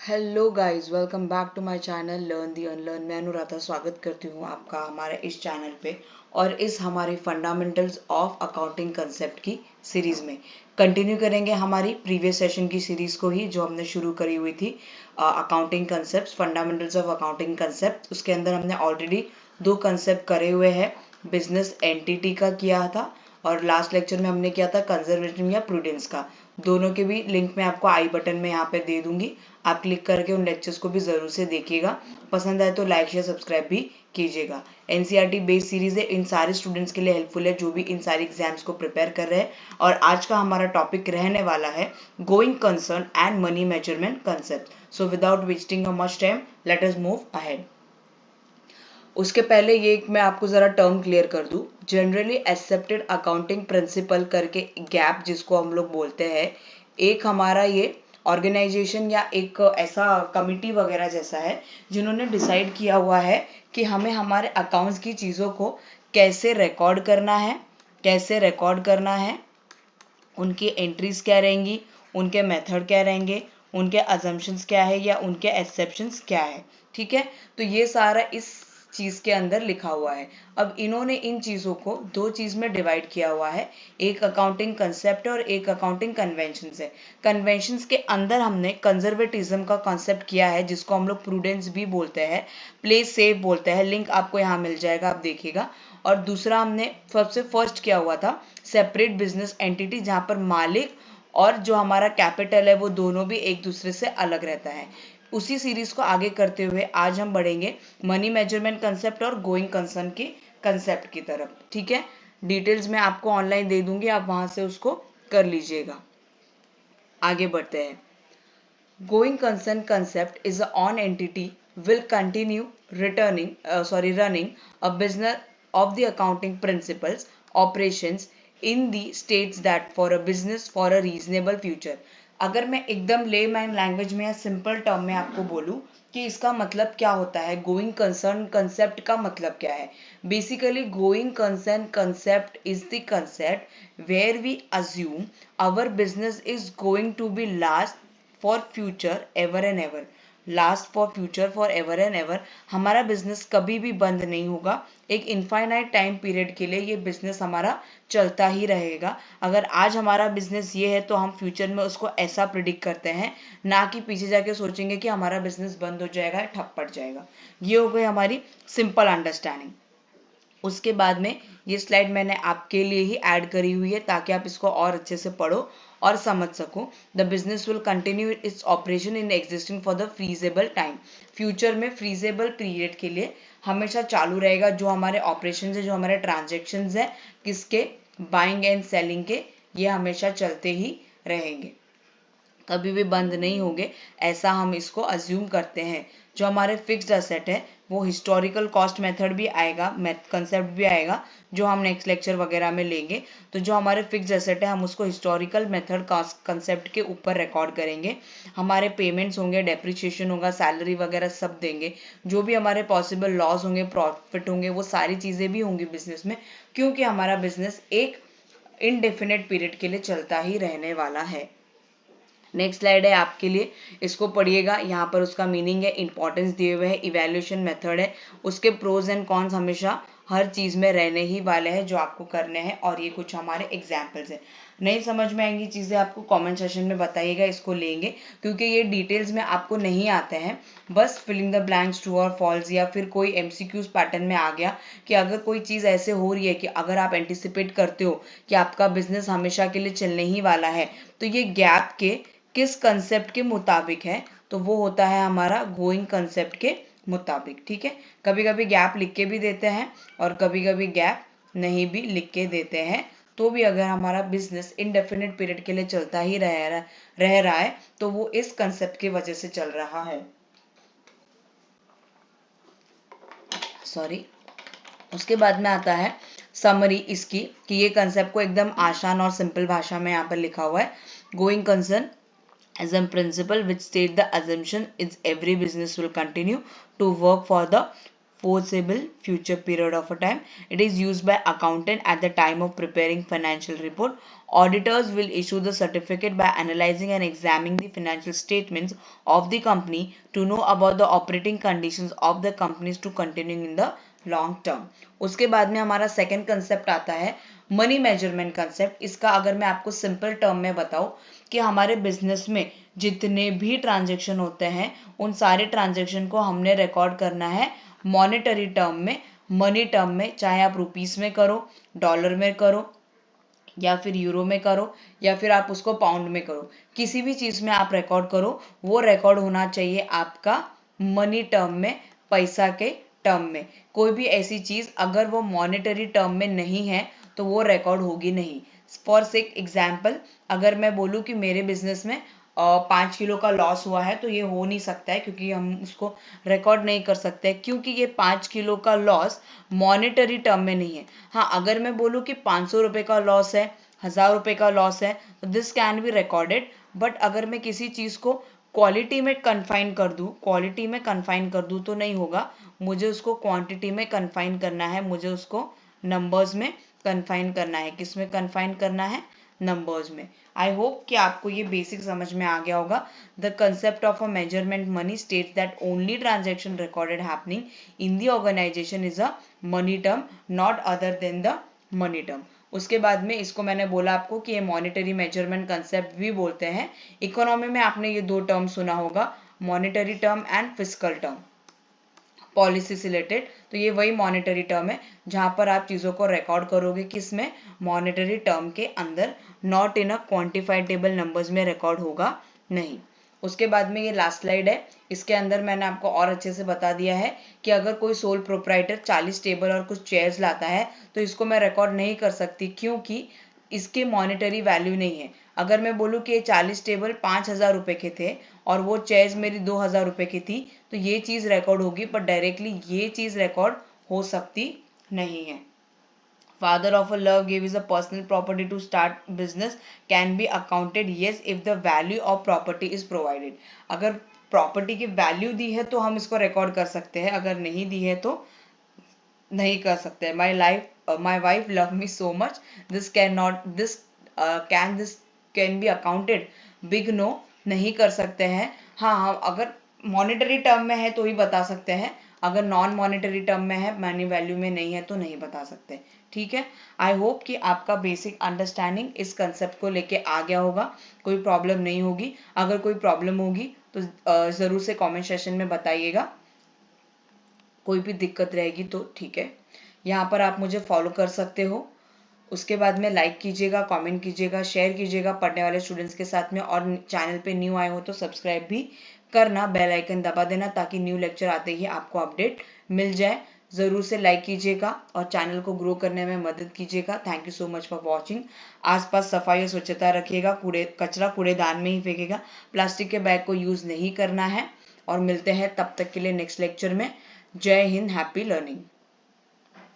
Hello guys, welcome back to my channel learn the unlearn. मैं अनुराधा स्वागत करती हूँ आपका हमारे इस चैनल पे और इस हमारे फंडामेंटल्स ऑफ अकाउंटिंग कंसेप्ट की सीरीज में कंटिन्यू करेंगे हमारी प्रीवियस सेशन की सीरीज को ही जो हमने शुरू करी हुई थी accounting concept, fundamentals of accounting concept. उसके अंदर हमने ऑलरेडी दो कंसेप्ट करे हुए हैं। बिजनेस एंटिटी का किया था और लास्ट लेक्चर में हमने किया था कंजर्वेटिव या प्रूडेंस का। दोनों के भी लिंक मैं आपको आई बटन में यहाँ पे दे दूंगी, आप क्लिक करके उन लेक्चर्स को भी जरूर से देखिएगा। पसंद आए तो लाइक शेयर सब्सक्राइब भी कीजिएगा। एनसीईआरटी बेस्ड सीरीज है, इन सारे स्टूडेंट्स के लिए हेल्पफुल है जो भी इन सारे एग्जाम्स को प्रिपेयर कर रहे हैं। और आज का हमारा टॉपिक रहने वाला है going concern and money measurement concept. So without wasting much time, let us move ahead. उसके पहले ये मैं आपको जरा टर्म क्लियर कर दूं। जनरली एक्सेप्टेड अकाउंटिंग प्रिंसिपल करके गैप जिसको हम लोग बोलते हैं, एक हमारा ये ऑर्गेनाइजेशन या एक ऐसा कमिटी वगैरह जैसा है जिन्होंने डिसाइड किया हुआ है कि हमें हमारे अकाउंट्स की चीज़ों को कैसे रिकॉर्ड करना है, उनकी एंट्रीज क्या रहेंगी, उनके मेथड क्या रहेंगे, उनके अजम्पशंस क्या है या उनके एक्सेप्शंस क्या है। ठीक है, तो ये सारा इस चीज के अंदर लिखा हुआ है। अब इन्होंने इन चीजों को दो चीज में डिवाइड किया हुआ है, एक अकाउंटिंग कंसेप्ट और एक अकाउंटिंग कन्वेंशंस है। कन्वेंशंस के अंदर हमने कंजर्वेटिज्म का कॉन्सेप्ट किया है जिसको हम लोग प्रूडेंस भी बोलते हैं, प्ले सेफ बोलते हैं। लिंक आपको यहाँ मिल जाएगा, आप देखिएगा। और दूसरा हमने सबसे फर्स्ट किया हुआ था सेपरेट बिजनेस एंटिटी, जहां पर मालिक और जो हमारा कैपिटल है वो दोनों भी एक दूसरे से अलग रहता है। उसी सीरीज को आगे करते हुए आज हम बढ़ेंगे मनी मेजरमेंट कंसेप्ट और गोइंग कंसर्न के कंसेप्ट की तरफ। ठीक है, डिटेल्स मैं आपको ऑनलाइन दे दूंगी, आप वहां से उसको कर लीजिएगा। आगे बढ़ते हैं। Going concern concept is a on entity will continue running a business of the accounting principles operations in the states that for a business for a reasonable future। अगर मैं एकदम लेमैन लैंग्वेज में या सिंपल टर्म में आपको बोलूं कि इसका मतलब क्या होता है, गोइंग कंसर्न कंसेप्ट का मतलब क्या है। Basically going concern concept is the concept where we assume our business is going to be last for future ever and ever. Last for future for ever and ever, हमारा business कभी भी बंद नहीं होगा। एक इनफाइनाइट टाइम पीरियड के लिए ये बिजनेस हमारा चलता ही रहेगा। अगर आज हमारा बिजनेस ये है तो हम फ्यूचर में उसको ऐसा प्रिडिक्ट करते हैं, ना कि पीछे जाके सोचेंगे कि हमारा बिजनेस बंद हो जाएगा, ठप पड़ जाएगा। ये हो गई हमारी सिंपल अंडरस्टैंडिंग। उसके बाद में ये स्लाइड मैंने आपके लिए ही ऐड करी हुई है ताकि आप इसको और अच्छे से पढ़ो और समझ सको। The business will continue its operation in existing for the foreseeable time. Future में फ्रीजेबल पीरियड के लिए हमेशा चालू रहेगा जो हमारे ऑपरेशन है, जो हमारे ट्रांजेक्शन है, किसके, बाइंग एंड सेलिंग के, ये हमेशा चलते ही रहेंगे, कभी भी बंद नहीं होंगे, ऐसा हम इसको अज्यूम करते हैं। जो हमारे फिक्स्ड असेट है वो हिस्टोरिकल कॉस्ट मेथड भी आएगा, कंसेप्ट भी आएगा जो हम नेक्स्ट लेक्चर वगैरह में लेंगे। तो जो हमारे फिक्स्ड असेट है हम उसको हिस्टोरिकल मेथड कंसेप्ट के ऊपर रिकॉर्ड करेंगे। हमारे पेमेंट्स होंगे, डेप्रिसिएशन होगा, सैलरी वगैरह सब देंगे। जो भी हमारे पॉसिबल लॉस होंगे, प्रॉफिट होंगे, वो सारी चीज़ें भी होंगी बिजनेस में, क्योंकि हमारा बिजनेस एक इनडेफिनेट पीरियड के लिए चलता ही रहने वाला है। नेक्स्ट स्लाइड है आपके लिए, इसको पढ़िएगा। यहाँ पर उसका मीनिंग है, इंपॉर्टेंस दिए हुए है, इवैल्यूएशन मेथड है, उसके प्रोज एंड कॉन्स हमेशा हर चीज में रहने ही वाले हैं जो आपको करने हैं। और ये कुछ हमारे एग्जाम्पल्स हैं। नहीं समझ में आएंगी चीजें आपको कमेंट सेशन में बताइएगा, इसको लेंगे क्योंकि ये डिटेल्स में आपको नहीं आते हैं। बस फिलिंग द ब्लैंक्स ट्रू और फॉल्स या फिर कोई एमसीक्यूज पैटर्न में आ गया कि अगर कोई चीज ऐसे हो रही है कि अगर आप एंटिसिपेट करते हो कि आपका बिजनेस हमेशा के लिए चलने ही वाला है, तो ये गैप के किस कंसेप्ट के मुताबिक है, तो वो होता है हमारा गोइंग कंसेप्ट के मुताबिक। ठीक है, कभी कभी गैप लिख के भी देते हैं और कभी कभी गैप नहीं भी लिख के देते हैं। तो भी अगर हमारा बिजनेस इनडेफिनेट पीरियड के लिए चलता ही रह रहा है तो वो इस कंसेप्ट की वजह से चल रहा है। सॉरी। उसके बाद में आता है समरी इसकी, कि ये कंसेप्ट को एकदम आसान और सिंपल भाषा में यहाँ पर लिखा हुआ है। Going concern as a principle which state the assumption is every business will continue to work for the foreseeable future period of a time. It is used by accountant at the time of preparing financial report. Auditors will issue the certificate by analyzing and examining the financial statements of the company to know about the operating conditions of the companies to continuing in the long term. उसके बाद में हमारा second concept आता है money measurement concept. इसका अगर मैं आपको सिंपल टर्म में बताऊं कि हमारे बिजनेस में जितने भी ट्रांजैक्शन होते हैं उन सारे ट्रांजैक्शन को हमने रिकॉर्ड करना है मॉनेटरी टर्म में, मनी टर्म में. चाहे आप रुपीस में करो, डॉलर में करो, या फिर यूरो में करो, या फिर आप उसको पाउंड में करो, किसी भी चीज में आप रिकॉर्ड करो, वो रिकॉर्ड होना चाहिए आपका मनी टर्म में, पैसा के टर्म में. कोई भी ऐसी चीज अगर वो मॉनेटरी टर्म में नहीं है तो वो रिकॉर्ड होगी नहीं. फॉर एग्जाम्पल, अगर मैं बोलूँ कि मेरे बिजनेस में 5 किलो का लॉस हुआ है तो ये हो नहीं सकता है, क्योंकि हम उसको रिकॉर्ड नहीं कर सकते, क्योंकि ये 5 किलो का लॉस मॉनेटरी टर्म में नहीं है. हाँ, अगर मैं बोलूँ कि 500 रुपये का लॉस है, 1000 रुपये का लॉस है, तो this can be recorded. But अगर मैं किसी चीज को क्वालिटी में कन्फाइन कर दूं तो नहीं होगा. मुझे उसको क्वांटिटी में कन्फाइन करना है, मुझे उसको नंबर्स में कन्फाइन करना है. किस में कन्फाइन करना है? नंबर्स में. आई होप कि आपको ये बेसिक समझ में आ गया होगा. The concept of a measurement money states that only transaction recorded happening in the organization is a money term, not other than the money term. उसके बाद में इसको मैंने बोला आपको कि ये मॉनेटरी मेजरमेंट कंसेप्ट भी बोलते हैं. इकोनॉमी में आपने ये दो टर्म सुना होगा, monetary term and fiscal term, policy से रिलेटेड. तो ये वही मॉनेटरी टर्म है जहां पर आप चीजों को रिकॉर्ड करोगे, किसमें? मॉनेटरी टर्म के अंदर, नॉट इन अ क्वांटिफाइडेबल नंबर्स में रिकॉर्ड होगा नहीं. उसके बाद में ये लास्ट स्लाइड है. इसके अंदर मैंने आपको और अच्छे से बता दिया है कि अगर कोई सोल प्रोप्राइटर 40 टेबल और कुछ चेयर्स लाता है तो इसको मैं रिकॉर्ड नहीं कर सकती, क्योंकि इसके मॉनेटरी वैल्यू नहीं है. अगर मैं बोलूँ कि ये 40 टेबल 5000 रुपए के थे और वो चेयर्स मेरी 2000 रुपए की थी, तो ये चीज रिकॉर्ड होगी, पर डायरेक्टली ये चीज रिकॉर्ड हो सकती नहीं है. Father of a love gave is a personal property to start business can be accounted yes if the value of property is provided. अगर प्रॉपर्टी की वैल्यू दी है तो हम इसको रिकॉर्ड कर सकते हैं, अगर नहीं दी है तो नहीं कर सकते. my wife love me so much, this can be accounted. Big no, नहीं कर सकते हैं. हाँ, अगर मॉनेटरी टर्म में है तो ही बता सकते हैं, अगर नॉन मॉनेटरी टर्म में है, मनी वैल्यू में नहीं है तो नहीं बता सकते. ठीक है. आई होप कि आपका बेसिक अंडरस्टैंडिंग इस कंसेप्ट को लेके आ गया होगा, कोई प्रॉब्लम नहीं होगी. अगर कोई प्रॉब्लम होगी तो जरूर से कमेंट सेशन में बताइएगा, कोई भी दिक्कत रहेगी तो. ठीक है. यहाँ पर आप मुझे फॉलो कर सकते हो. उसके बाद में लाइक कीजिएगा, कमेंट कीजिएगा, शेयर कीजिएगा पढ़ने वाले स्टूडेंट्स के साथ में, और चैनल पे न्यू आए हो तो सब्सक्राइब भी करना, बेल आइकन दबा देना ताकि न्यू लेक्चर आते ही आपको अपडेट मिल जाए. जरूर से लाइक कीजिएगा और चैनल को ग्रो करने में मदद कीजिएगा. Thank you so much for watching. आसपास सफाई और स्वच्छता रखिएगा, कचरा कूड़ेदान में ही फेंकेगा, प्लास्टिक के बैग को यूज नहीं करना है. और मिलते हैं तब तक के लिए नेक्स्ट लेक्चर में. जय हिंद, हैप्पी लर्निंग.